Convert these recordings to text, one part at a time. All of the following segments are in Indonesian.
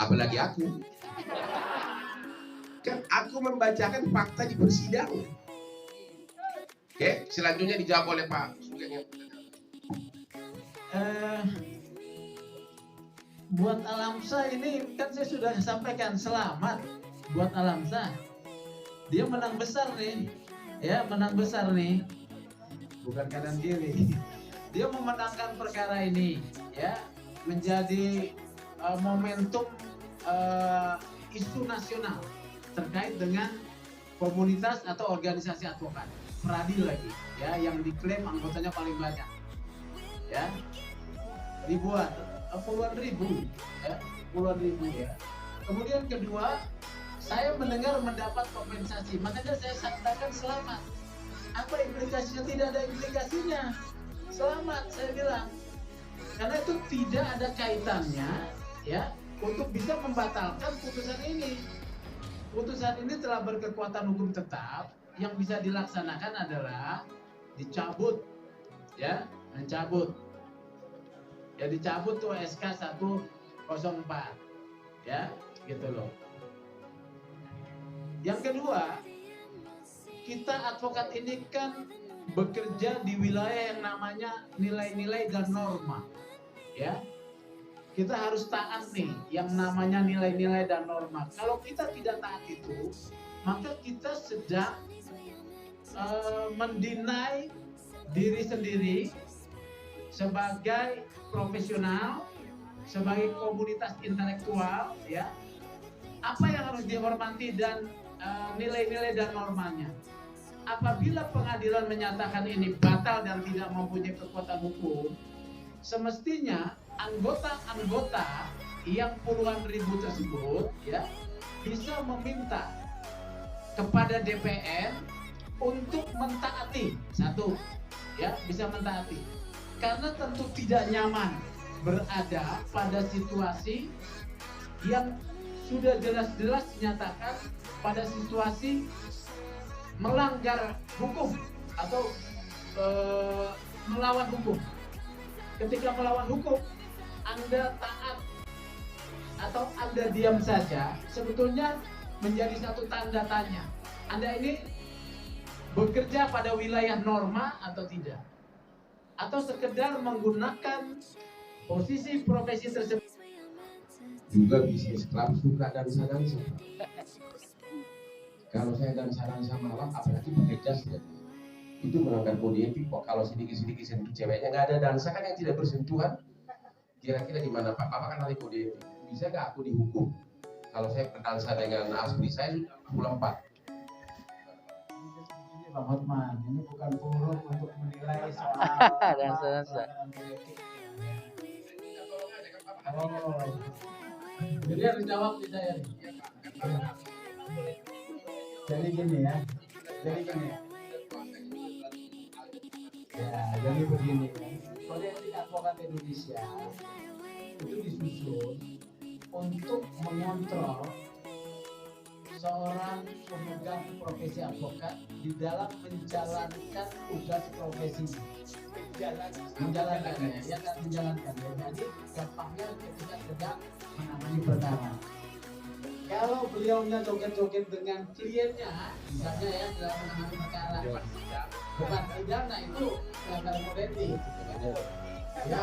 apalagi aku. Kan aku membacakan fakta di persidangan. Oke, selanjutnya dijawab oleh Pak Sugeng. Buat Alamsa ini kan saya sudah sampaikan, selamat buat Alamsa. Dia menang besar nih, ya menang besar nih, bukan kanan kiri. Dia memenangkan perkara ini, ya menjadi momentum isu nasional terkait dengan komunitas atau organisasi advokat Pradi lagi, ya yang diklaim anggotanya paling banyak, ya dibuat puluhan ribu, ya puluhan ribu ya. Kemudian kedua, saya mendengar mendapat kompensasi, makanya saya katakan selamat. Apa implikasinya? Tidak ada implikasinya. Selamat saya bilang, karena itu tidak ada kaitannya, ya, untuk bisa membatalkan putusan ini. Putusan ini telah berkekuatan hukum tetap. Yang bisa dilaksanakan adalah dicabut, ya, mencabut. Ya dicabut tuh SK 104, ya, gitu loh. Yang kedua, kita advokat ini kan bekerja di wilayah yang namanya nilai-nilai dan norma, ya. Kita harus taat nih yang namanya nilai-nilai dan norma. Kalau kita tidak taat itu, maka kita sedang mendinai diri sendiri sebagai profesional, sebagai komunitas intelektual, ya. Apa yang harus dihormati dan nilai-nilai dan normanya. Apabila pengadilan menyatakan ini batal dan tidak mempunyai kekuatan hukum, semestinya anggota-anggota yang puluhan ribu tersebut, ya, bisa meminta kepada DPR untuk mentaati, satu, ya, bisa mentaati. Karena tentu tidak nyaman berada pada situasi yang sudah jelas-jelas dinyatakan pada situasi melanggar hukum atau melawan hukum. Ketika melawan hukum, Anda taat atau Anda diam saja, sebetulnya menjadi satu tanda tanya. Anda ini bekerja pada wilayah norma atau tidak? Atau sekedar menggunakan posisi profesi tersebut. Juga bisnis klub suka dansa-dansa. Kalau saya dansa-dansa malam, apalagi pakai jas, ya, itu melanggar kode etik kok. Kalau sedikit-sedikit sentuh ceweknya, nggak ada dansa kan yang tidak bersentuhan. Kira-kira di mana Pak? Papa kan hari kode etik. Bisa nggak aku dihukum? Kalau saya berdansa dengan Asri, saya sudah 44. Bang Hotman, ini bukan forum untuk menilai soal dansa. Oh, jadi harus jawab di saya. Jadi gini ya, jadi begini, Kode Etik Advokat Indonesia itu disusun untuk mengontrol seorang pemegang profesi advokat di dalam menjalankan tugas profesi, menjalankannya. Jadi gampangnya ketika sedang menangani perkara. Kalau beliaunya joget-joget dengan kliennya, misalnya ya dalam menangani perkara depan pidana, itu pelanggaran kode etik. Ya.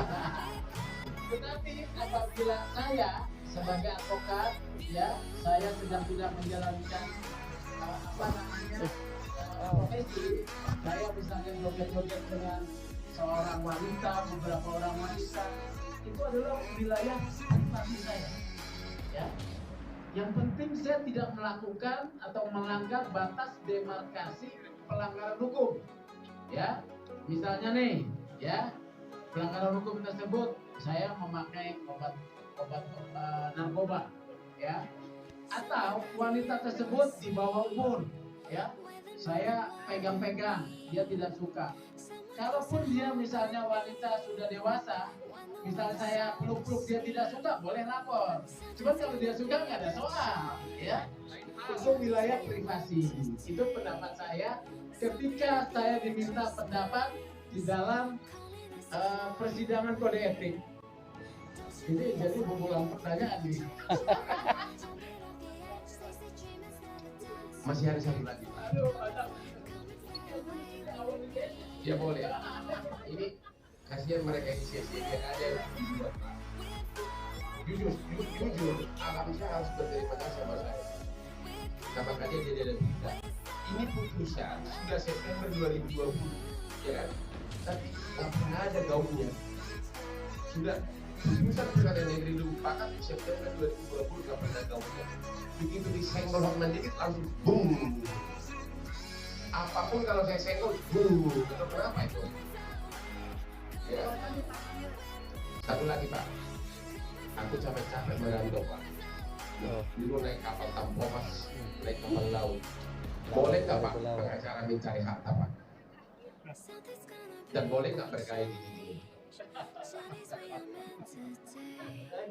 Tetapi apabila saya sebagai advokat, ya, saya sedang tidak menjalankan profesi, saya misalnya joget-joget dengan seorang wanita, beberapa orang wanita, itu adalah wilayah privasi saya, ya. Yang penting saya tidak melakukan atau melanggar batas demarkasi pelanggaran hukum, ya. Misalnya nih, ya, pelanggaran hukum tersebut saya memakai obat narkoba, ya, atau wanita tersebut di bawah umur, ya, saya pegang-pegang, dia tidak suka. Kalaupun dia misalnya wanita sudah dewasa, misalnya saya peluk-peluk, dia tidak suka, boleh lapor. Cuma kalau dia suka nggak ada soal, ya. Itu wilayah privasi. Itu pendapat saya ketika saya diminta pendapat di dalam persidangan kode etik. Ini jadi hubungan pertanyaan nih. Masih ada satu lagi. Ya boleh. Ini kasihan mereka yang sia-sia ada. Jujur, alam saya harus berterima kasih sama saya. Sama kalian dia ada berita. Ini putusan sudah September 2020, ya kan? Tapi nggak pernah ada gaungnya. Sudah putusan Pengadilan Negeri Lupakan September 2020 nggak pernah ada gaungnya. Begitu disenggol sama dikit langsung boom. Apapun kalau saya senggol, boom. Itu kenapa itu? Ya. Satu lagi Pak, aku capek-capek merantau Pak. Dulu naik kapal Tampomas, naik kapal laut. Boleh nggak Pak pengacara mencari harta Pak? Dan boleh nggak bergaya gini?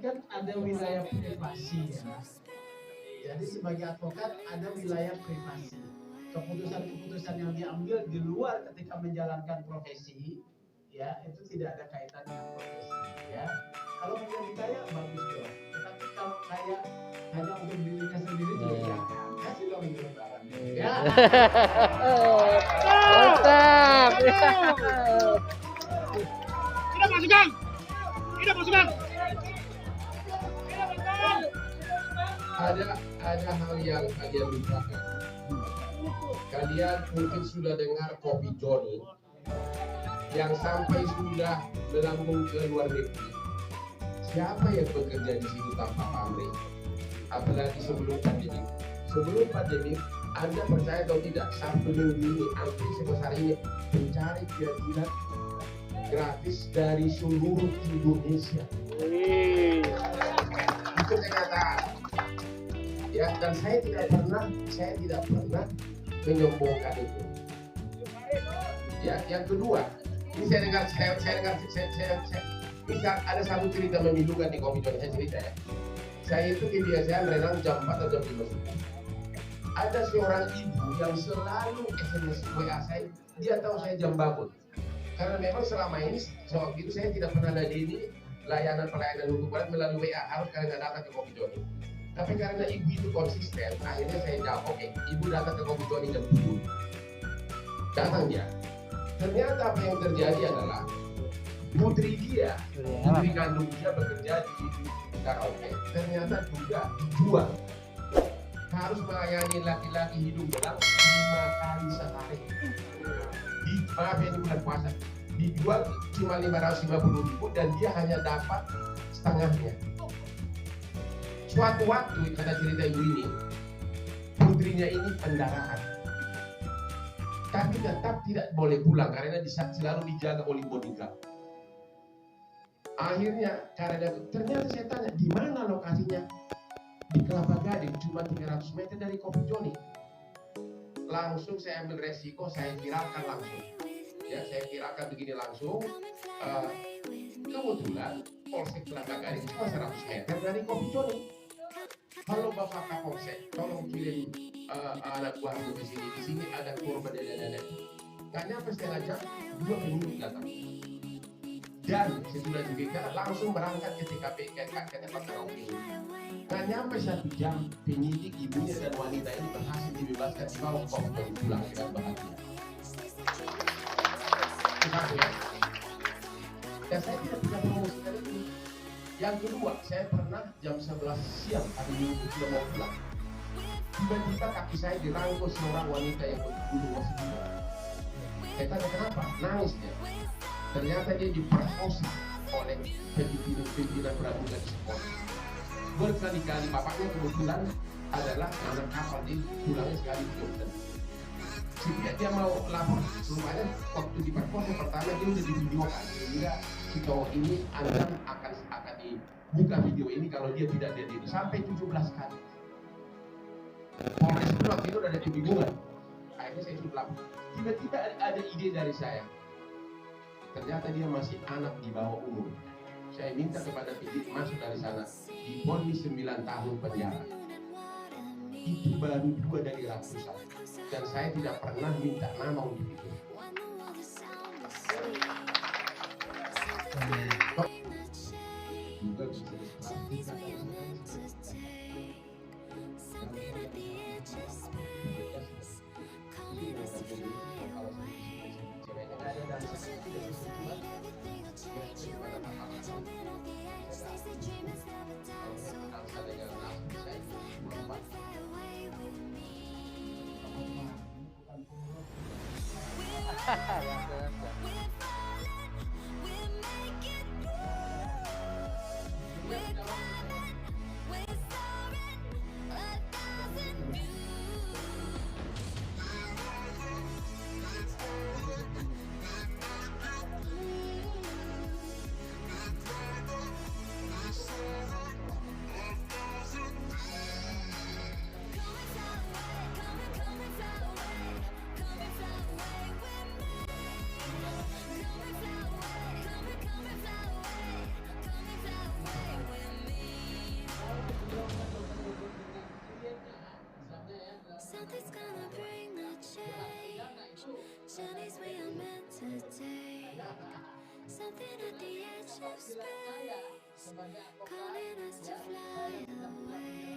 Kan ada wilayah privasi ya. Jadi sebagai advokat ada wilayah privasi. Keputusan-keputusan yang diambil di luar ketika menjalankan profesi, ya itu tidak ada kaitan dengan profesi. Ya, kalau menjadi kaya bagus dong. Tetapi kalau kaya hanya untuk dirinya sendiri juga jangan. Kasih dong itu lebaran. Ya. Mantap. Tidak masukkan. Tidak masukkan. Ada hal yang kalian lupakan. Kalian mungkin sudah dengar Kopi Joni yang sampai sudah melambung ke luar negeri. Siapa yang bekerja di situ tanpa pamrih? Apalagi sebelum pandemi. Sebelum pandemi, Anda percaya atau tidak, Sabtu Minggu ini, antri sebesar ini mencari keadilan gratis dari seluruh Indonesia. Itu kenyataan. Ya, dan saya tidak pernah menyombongkan itu. Ya, yang kedua, ini saya ada satu cerita memilukan di Kopi Joni, saya cerita ya. Saya itu kebiasaan renang jam 4 atau jam 5 subuh. Ada seorang ibu yang selalu SMS WA saya, dia tahu saya jam bangun. Karena memang selama ini, sewaktu itu saya tidak pernah ladeni pelayanan hukum berat melalui WA, harus kalian datang ke Kopi Joni. Tapi karena ibu itu konsisten, akhirnya saya jawab, oke, ibu datang ke Kopi Joni jam 7. Datang dia. Ternyata apa yang terjadi adalah putri kandung dia bekerja di karaoke. Ternyata juga dijual. Harus melayani laki-laki hidung belang 5 kali sehari. Maaf ya, ini bulan puasa. Dijual cuma 550.000 dan dia hanya dapat setengahnya. Suatu waktu, kata cerita ibu ini, putrinya ini pendarahan. Tapi tetap tidak boleh pulang karena selalu dijaga oleh bodyguard. Akhirnya karena ternyata saya tanya di mana lokasinya, di Kelapa Gading, cuma 300 meter dari Kopi Joni. Langsung saya ambil resiko, saya viralkan langsung. Ya, saya viralkan begini langsung. Kebetulan Polsek Kelapa Gading cuma 100 meter dari Kopi Joni. Kalau Bapak Kapolsek, tolong kirim anak buah ke sini. Di sini ada korban dan nggak nyampe setengah jam, 2 penyidik datang. Dan sesudah diberikan langsung berangkat ke TKP ke tempat karaoke. Nggak nyampe 1 jam, penyidik ibunya dan wanita ini berhasil dibebaskan di bawah Kopi Joni pulang dengan bahagia. Ya. Dan saya tidak bisa promosikan itu. Yang kedua, saya pernah jam 11 siang hari Minggu sudah mau pulang. Tiba-tiba kaki saya dirangkul seorang wanita yang dulu masih muda. Saya tanya kenapa? Nangis dia. Ternyata dia diperkosa oleh pimpinan pramuka di sekolah. Berkali-kali bapaknya kebetulan adalah anak kapal, dia pulangnya sekali di Jordan. Sehingga dia mau lapor, rupanya waktu diperkosa pertama dia udah divideokan. Sehingga si cowok ini akan dibuka video ini kalau dia tidak ada diri sampai 17 kali. Polres itu waktu itu udah ada kebingungan. Akhirnya saya sudah lapor. Tiba-tiba ada ide dari saya. Ternyata dia masih anak di bawah umur. Saya minta kepada penyidik masuk dari sana, divonis 9 tahun penjara. Itu baru 2 dari ratusan. Dan saya tidak pernah minta nama untuk itu. Juga bisa Something's gonna bring the change. Journeys we are meant to take. Something at the edge of space, calling us to fly away.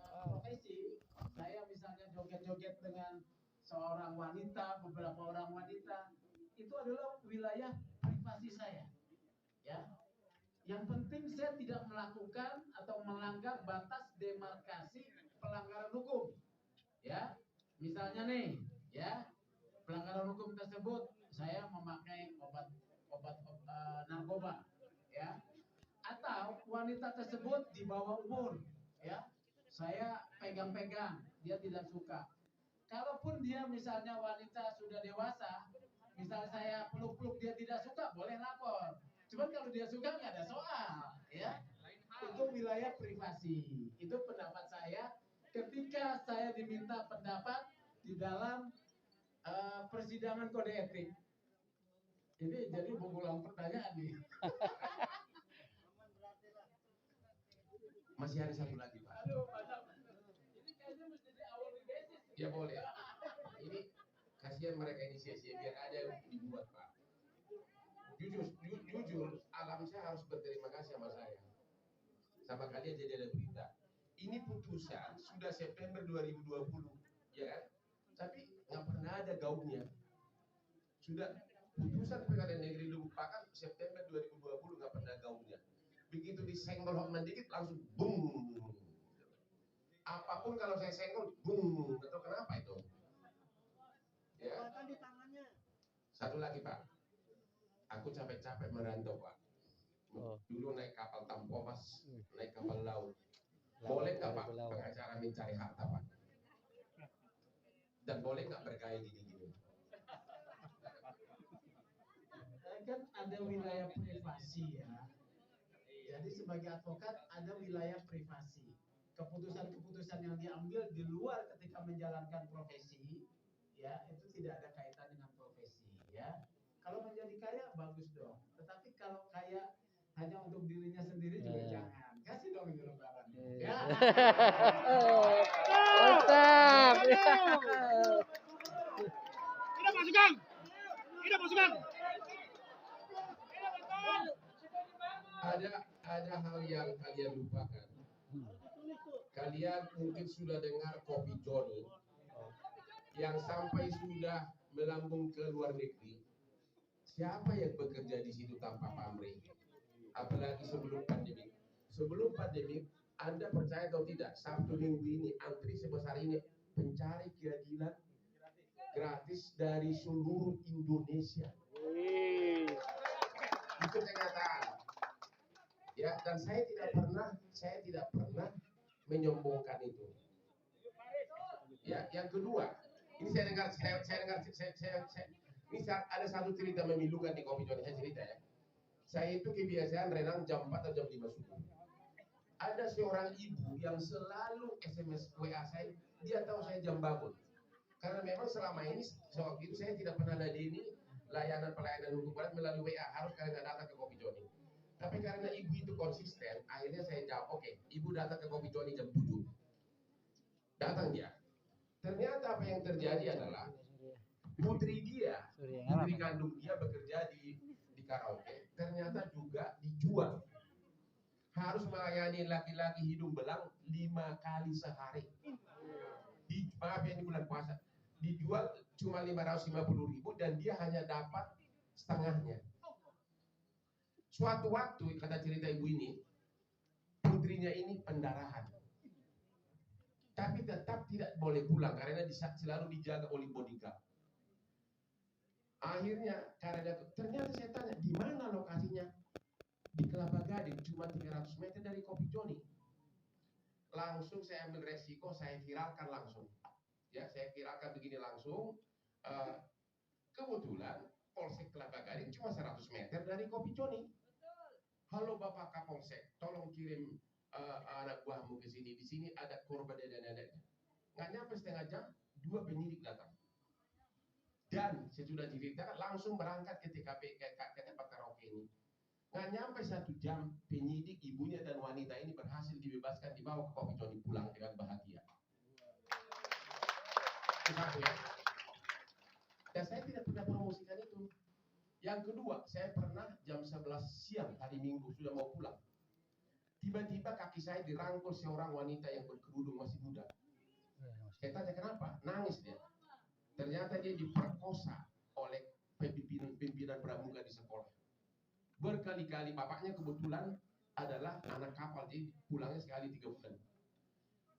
Profesi, saya misalnya joget-joget dengan seorang wanita, beberapa orang wanita, itu adalah wilayah privasi saya. Ya, yang penting saya tidak melakukan atau melanggar batas demarkasi pelanggaran hukum. Ya, misalnya nih, ya, pelanggaran hukum tersebut saya memakai obat narkoba, ya, atau wanita tersebut di bawah umur, ya, saya pegang-pegang, dia tidak suka. Kalaupun dia misalnya wanita sudah dewasa, misalnya saya peluk-peluk dia tidak suka, boleh lapor. Cuman kalau dia suka nggak ada soal, ya. Itu wilayah privasi. Itu pendapat saya ketika saya diminta pendapat di dalam persidangan kode etik. Ini jadi mengulang pertanyaan nih. Masih ada satu lagi, Pak. Ini kayaknya menjadi awal basis. Ya boleh. Ini kasihan mereka ini sia-sia, biar ada yang dibuat, Pak. Jujur, alam saya harus berterima kasih sama saya. Sama kalian jadi ada berita. Ini putusan sudah September 2020, ya kan? Tapi nggak pernah ada gaungnya. Sudah putusan pengadilan negeri dilupakan September 2020 nggak pernah gaungnya. Begitu disenggol Hotman dikit langsung boom. Apapun kalau saya senggol boom, atau kenapa itu? Ya. Satu lagi, Pak. Aku capek-capek merantau, Pak. Dulu naik kapal Tampomas, naik kapal laut. Boleh nggak, Pak, pengacara mencari harta, Pak? Dan boleh nggak bergaya gini-gini? Kan ada wilayah privasi, ya. Jadi sebagai advokat ada wilayah privasi. Keputusan-keputusan yang diambil di luar ketika menjalankan profesi, ya, itu tidak ada kaitan dengan profesi, ya. Kalau menjadi kaya bagus dong. Tetapi kalau kaya hanya untuk dirinya sendiri juga jangan. Kasih dong itu lebaran. Ya. Mantap. Tidak masukkan. Tidak masukkan. Ada hal yang kalian lupakan. Kalian mungkin sudah dengar Kopi Joni yang sampai sudah melambung ke luar negeri. Siapa yang bekerja di situ tanpa pamrih? Apalagi sebelum pandemi. Sebelum pandemi, Anda percaya atau tidak, Sabtu Minggu ini antri sebesar ini pencari keadilan gratis dari seluruh Indonesia. Itu kenyataan. Ya, dan saya tidak pernah menyombongkan itu. Ya, yang kedua, ini saya dengar, ini ada satu cerita memilukan di Kopi Joni, saya cerita ya. Saya itu kebiasaan renang jam 4 atau jam 5 subuh. Ada seorang ibu yang selalu SMS WA saya, dia tahu saya jam bangun. Karena memang selama ini, sewaktu itu saya tidak pernah ladeni pelayanan hukum berat melalui WA, harus kalian datang ke Kopi Joni. Tapi karena ibu itu konsisten, akhirnya saya jawab, oke, ibu datang ke Kopi Joni jam 7. Datang dia. Ternyata apa yang terjadi adalah putri kandung dia bekerja di karaoke, ternyata juga dijual. Harus melayani laki-laki hidung belang 5 kali sehari. Maaf ya, ini bulan puasa. Dijual cuma 550.000 dan dia hanya dapat setengahnya. Suatu waktu, kata cerita ibu ini, putrinya ini pendarahan. Tapi tetap tetap tidak boleh pulang karena selalu dijaga oleh bodyguard. Akhirnya karena ternyata saya tanya di mana lokasinya, di Kelapa Gading, cuma 300 meter dari Kopi Joni. Langsung saya ambil resiko, saya viralkan langsung. Ya, saya viralkan begini langsung. Kebetulan Polsek Kelapa Gading cuma 100 meter dari Kopi Joni. Halo Bapak Kapolsek, tolong kirim anak buahmu ke sini. Di sini ada korban dan adanya. Nggak nyampe setengah jam, 2 penyidik datang. Dan sesudah diceritakan langsung berangkat ke TKP ke tempat karaoke ini. Nggak nyampe 1 jam, penyidik, ibunya dan wanita ini berhasil dibebaskan, dibawa ke Kopi Joni, pulang dengan bahagia. Satu ya. Dan saya tidak pernah promosikan itu. Yang kedua, saya pernah jam 11 siang hari Minggu sudah mau pulang. Tiba-tiba kaki saya dirangkul seorang wanita yang berkerudung masih muda. Saya tanya kenapa? Nangis dia. Ternyata dia diperkosa oleh pimpinan pramuka di sekolah. Berkali-kali, bapaknya kebetulan adalah anak kapal, jadi pulangnya sekali 3 bulan.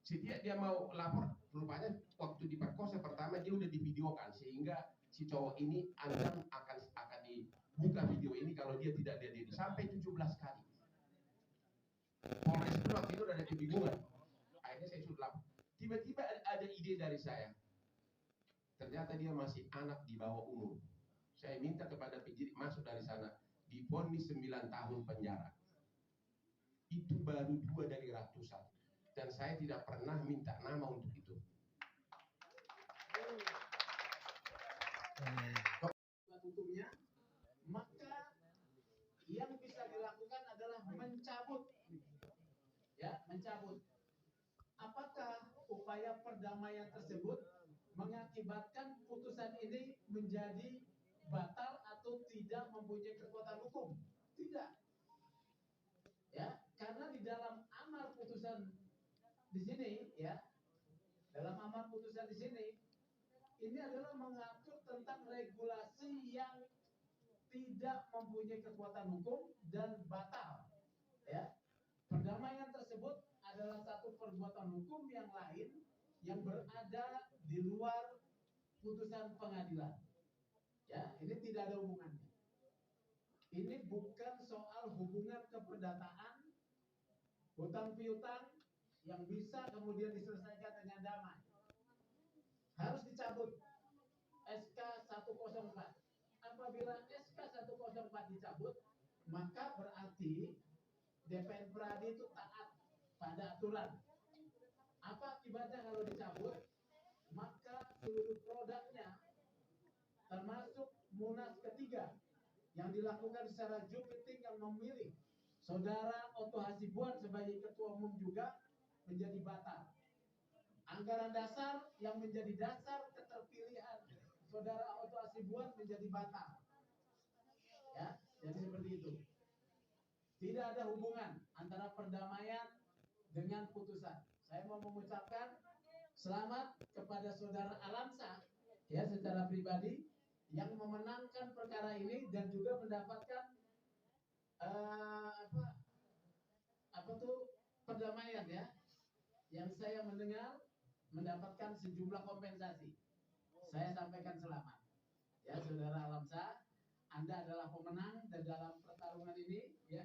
Setiap dia mau lapor, rupanya waktu diperkosa pertama dia udah divideokan, sehingga si cowok ini akan dibuka video ini kalau dia tidak ada diri sampai 17 kali. Polres itu waktu itu ada kebingungan. Akhirnya saya suruh lapor. Tiba-tiba ada ide dari saya. Ternyata dia masih anak di bawah umur. Saya minta kepada penyidik masuk dari sana, divonis 9 tahun penjara. Itu baru 2 dari ratusan. Dan saya tidak pernah minta nama untuk itu. Hukumnya, maka yang bisa dilakukan adalah mencabut, ya, mencabut. Apakah upaya perdamaian tersebut mengakibatkan putusan ini menjadi batal atau tidak mempunyai kekuatan hukum? Tidak. Ya, karena di dalam amar putusan di sini, ya, dalam amar putusan di sini, ini adalah mengatur tentang regulasi yang tidak mempunyai kekuatan hukum dan batal. Ya, perdamaian tersebut adalah satu perbuatan hukum yang lain yang berada di luar putusan pengadilan. Ya, ini tidak ada hubungannya. Ini bukan soal hubungan keperdataan, hutang piutang yang bisa kemudian diselesaikan dengan damai. Harus dicabut SK 104. Apabila SK 104 dicabut, maka berarti DPN Pradi itu taat pada aturan. Apa akibatnya kalau dicabut? Maka seluruh produknya, termasuk Munas ketiga yang dilakukan secara Jumpiting yang memilih Saudara Otto Hasibuan sebagai ketua umum juga menjadi batal. Anggaran dasar yang menjadi dasar keterpilihan Saudara Otto Hasibuan menjadi batal. Ya, jadi seperti itu. Tidak ada hubungan antara perdamaian dengan putusan. Saya mau mengucapkan selamat kepada Saudara Alamsa, ya, secara pribadi yang memenangkan perkara ini dan juga mendapatkan perdamaian, ya. Yang saya mendengar mendapatkan sejumlah kompensasi. Saya sampaikan selamat. Ya, Saudara Alamsa, Anda adalah pemenang dalam pertarungan ini, ya.